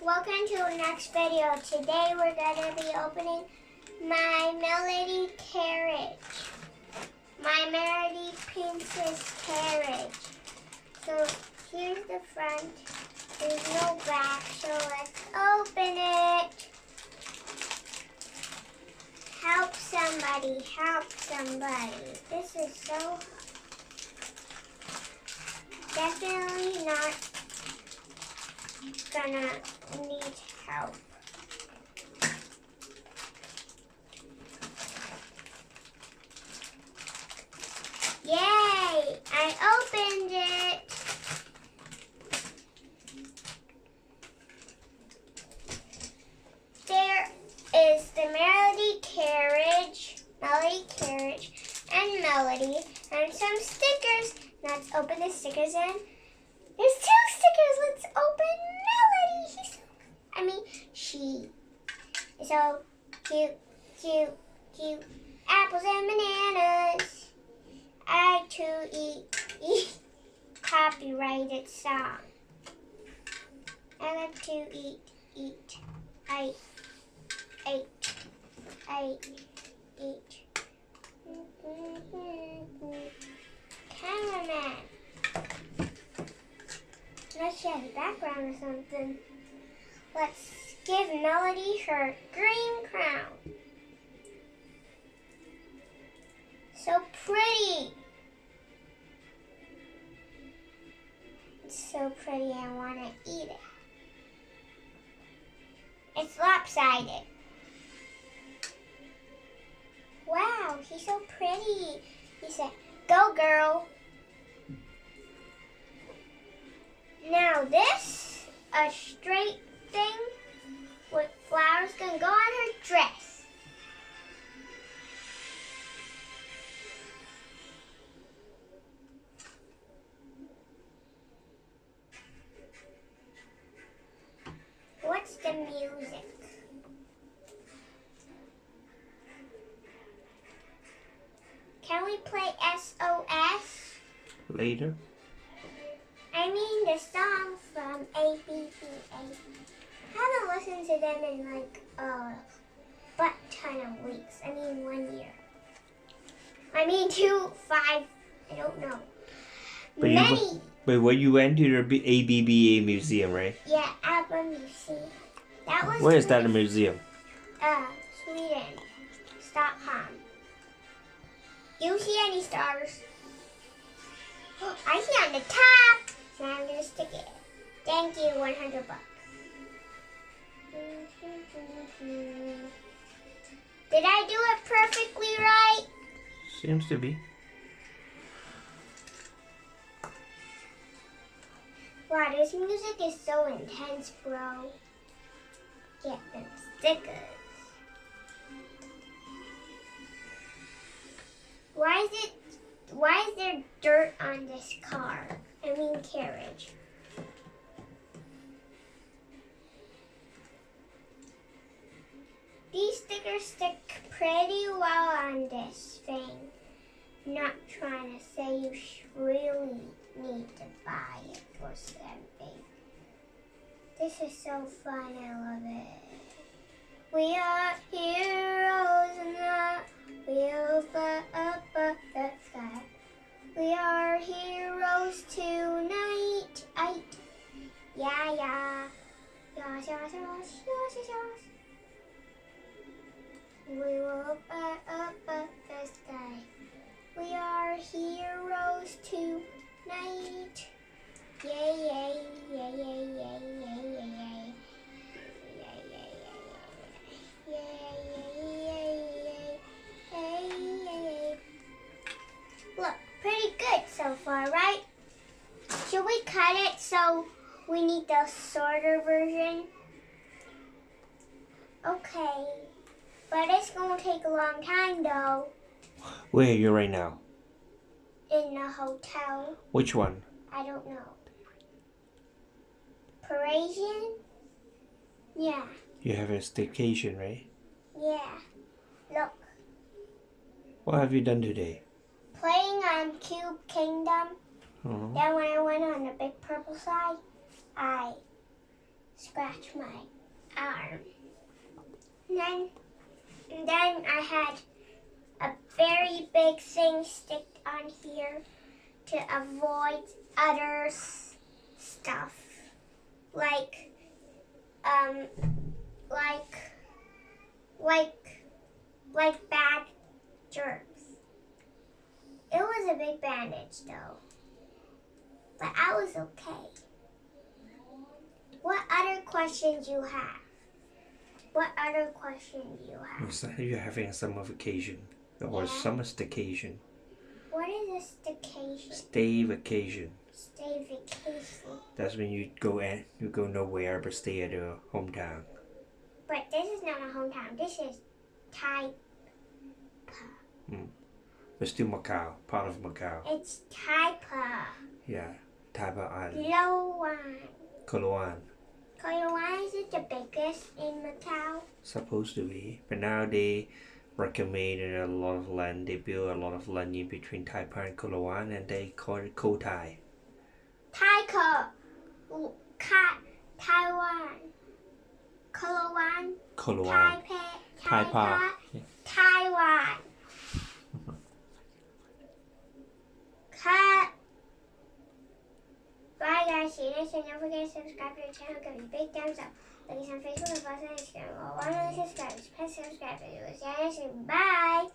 welcome to the next video. Today we're going to be opening my Melody carriage. My Melody Princess carriage. So here's the front. There's no back, so let's open it. Help somebody, help somebody. This is so definitely not gonna need help. Yay! I opened it. There is the Melody carriage, and Melody, and some stickers. Let's open the stickers in. There's 2 stickers. Let's open Melody. She is so cute, cute, cute. Apples and bananas. I to eat. Copyrighted song. I like to eat. I eat. Cameraman. Let's have a background or something. Let's give Melody her green crown. So pretty. It's so pretty, I want to eat it. It's lopsided. Wow, he's so pretty. He said, "Go girl." Now this, a straight thing with flowers gonna go on her dress. What's the music? Can we play SOS? Later. I mean the song from ABBA. I haven't listened to them in like a butt ton of weeks. 1 year. 2, 5, I don't know. But when you went to the ABBA museum, right? Yeah, ABBA museum. That was Where is that museum? Sweden, Stockholm. You see any stars? I see on the top. So I'm gonna stick it. Thank you, $100. Did I do it perfectly right? Seems to be. Wow, this music is so intense, bro. Get them stickers. Why is there dirt on this carriage? These stickers stick pretty well on this thing. Not trying to say you really need to buy it for something. This is so fun, I love it. We are heroes in the we'll fly up the sky. We are heroes tonight. Yeah. Yes. We will fly up the sky. We are heroes tonight. Yay. Look, pretty good so far, right? Should we cut it so we need the shorter version? Okay, but it's gonna take a long time though. Where are you right now? In a hotel. Which one? I don't know. Parisian? Yeah. You have a staycation, right? Yeah. Look. What have you done today? Playing on Cube Kingdom. Uh-huh. Then when I went on the big purple slide, I scratch my arm. And then I had a very big thing stick on here to avoid other stuff, like bad germs. It was a big bandage though, but I was okay. What other questions you have? What other questions you have? So you're having a summer vacation or Yeah. summer staycation. What is a staycation? Stay vacation. Stay vacation. That's when you go nowhere but stay at your hometown. But this is not a hometown. This is Taipa. But still Macau, part of Macau. It's Taipa. Yeah, Taipa Island. Koloan. Koloan. Is it the biggest in Macau? Supposed to be, but now they recommend a lot of land. They build a lot of land in between Taipa and Koloan, and they call it Kotai. Taiwan. Koloan. Koloan. Taipa. Taiwan. Bye guys, see you next time. Don't forget to subscribe to the channel, give me a big thumbs up. Like us on Facebook and follow us on Instagram. While 1 million subscribers, press subscribe. See you next time. Bye.